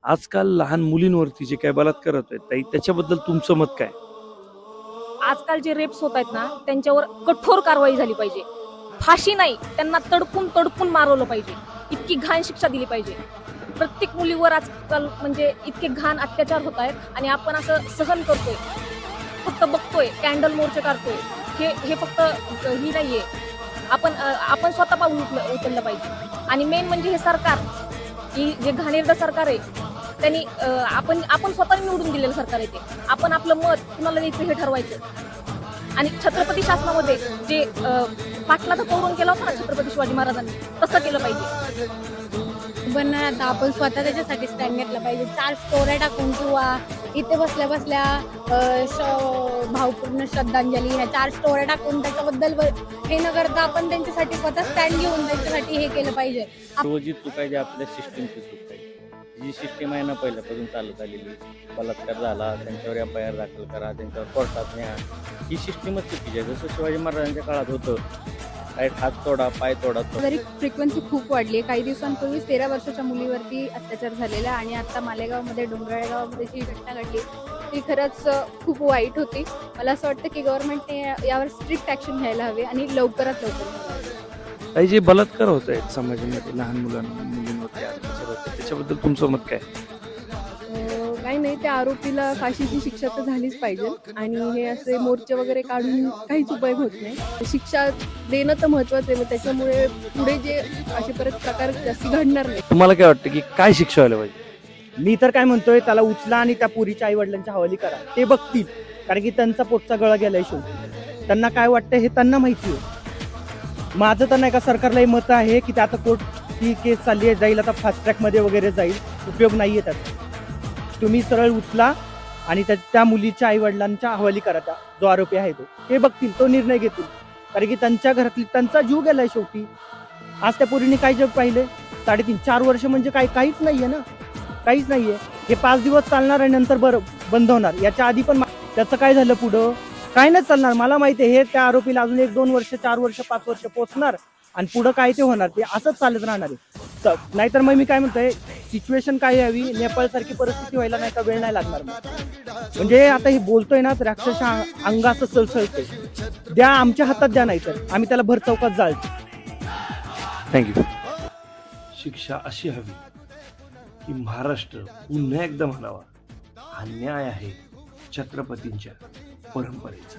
आजकाल लहान मुलींवरती जे काय बलात्कार होत आहेत ताई, त्याच्याबद्दल तुमचं मत काय? आजकाल जे रेप्स होत आहेत ना त्यांच्यावर कठोर कारवाई झाली पाहिजे. फाशी नाही, त्यांना तडपून तडपून मारवलं पाहिजे. इतकी घाण शिक्षा दिली पाहिजे. प्रत्येक मुलीवर आजकाल म्हणजे इतके घाण अत्याचार होत आहेत आणि आपण असं सहन करतोय, फक्त बघतोय, कॅन्डल मोर्चे काढतोय. हे फक्त ही नाहीये. आपण स्वतः पाऊल उचललं पाहिजे. आणि मेन म्हणजे हे सरकार, की जे घाणेरडं सरकार आहे, त्यांनी आपण स्वतः निवडून दिलेलं सरकार आहे ते. आपण आपलं मत कुणाला द्यायचं हे ठरवायचं. आणि छत्रपती शासनामध्ये जे पाटलाचा कौरून केला होता ना छत्रपती शिवाजी महाराजांनी, तसं केलं पाहिजे. पण आता आपण स्वतः त्याच्यासाठी स्टँड घेतला पाहिजे. 4 स्टोऱ्या टाकून किंवा इथे बसल्या बसल्या भावपूर्ण श्रद्धांजली ह्या 4 स्टोऱ्या टाकून त्याच्याबद्दल हे न करता आपण त्यांच्यासाठी स्वतः स्टँड घेऊन त्यांच्यासाठी हे केलं पाहिजे. जी चूक आहे जी आपल्या सिस्टीमची चूक आहे. जी सिस्टीम आहे ना पहिल्यापासून चालत आलेली, बलात्कार झाला त्यांच्यावर FIR दाखल करा, त्यांच्यावर कोर्टात न्या, ही सिस्टीमच चुकीची आहे. जसं शिवाजी महाराजांच्या काळात होतं, काय हात तोडा पाय तोडा. तरी फ्रिक्वेन्सी खूप वाढली आहे. काही दिवसांपूर्वी 13 वर्षाच्या मुलीवरती अत्याचार झालेला आणि आता मालेगावमध्ये डोंगराळे गावामध्ये जी घटना घडली ती खरंच खूप वाईट होती. मला असं वाटतं की गव्हर्नमेंटने यावर स्ट्रिक्ट ॲक्शन घ्यायला हवे आणि लवकरात लवकर. ताई, जे बलात्कार होत आहेत समाजामध्ये लहान मुलींवरती अत्याचार होत आहेत, त्याच्याबद्दल तुमचं मत काय? काही नाही, त्या आरोपीला फाशीची शिक्षा तर झालीच पाहिजे आणि हे असे मोर्चे वगैरे काढून काहीच उपयोग होत नाही. शिक्षा देणं तर महत्त्वाचं आहे. मग त्याच्यामुळे पुढे जे असे परत प्रकार जास्ती घडणार नाही. तुम्हाला काय वाटतं की काय शिक्षा व्हायला पाहिजे? मी तर काय म्हणतोय, त्याला उचला आणि त्या पोरीच्या आई वडिलांच्या हवाली करा. ते बघतील, कारण की त्यांचा पोटचा गळा गेलाय शेवटी. त्यांना काय वाटतं हे त्यांना माहिती आहे. माझं तर नाही का सरकारला हे मत आहे की आता कोर्ट ही केस चालली आहे, जाईल आता फास्ट ट्रॅकमध्ये वगैरे जाईल. उपयोग नाही आहे त्याचा. तुम्ही सरळ उचला आणि त्या मुलीच्या आई वडिलांच्या हवाली करा. त्या जो आरोपी आहे ते बघतील, तो निर्णय घेतील. कारण की त्यांच्या घरातली त्यांचा जीव गेलाय शेवटी. आज त्या पोरीने काय जग पाहिले? 3.5-4 वर्ष म्हणजे काहीच नाहीये ना, काहीच नाहीये. हे 5 दिवस चालणार आणि नंतर बंद होणार. याच्या आधी पण त्याचं काय झालं पुढं? काय नाही चालणार. मला माहिती आहे, हे त्या आरोपीला अजून 1-2 वर्ष 4 वर्ष 5 वर्ष पोचणार आणि पुढं काय ते होणार, ते असंच चालत राहणार आहे. नाहीतर मग मी काय म्हणतोय, सिच्युएशन काय यावी, नेपाळ सारखी परिस्थिती व्हायला नाही का वेळ नाही लागणार. म्हणजे आता हे बोलतोय ना तर अक्षरशः अंगाचं सळसळतंय. द्या, आमच्या हातात द्या, नाही तर आम्ही त्याला भर चौकात जाळतो. थँक्यू. शिक्षा अशी हवी की महाराष्ट्र पुन्हा एकदा म्हणावा, हा न्याय आहे छत्रपतींच्या परंपरेचा.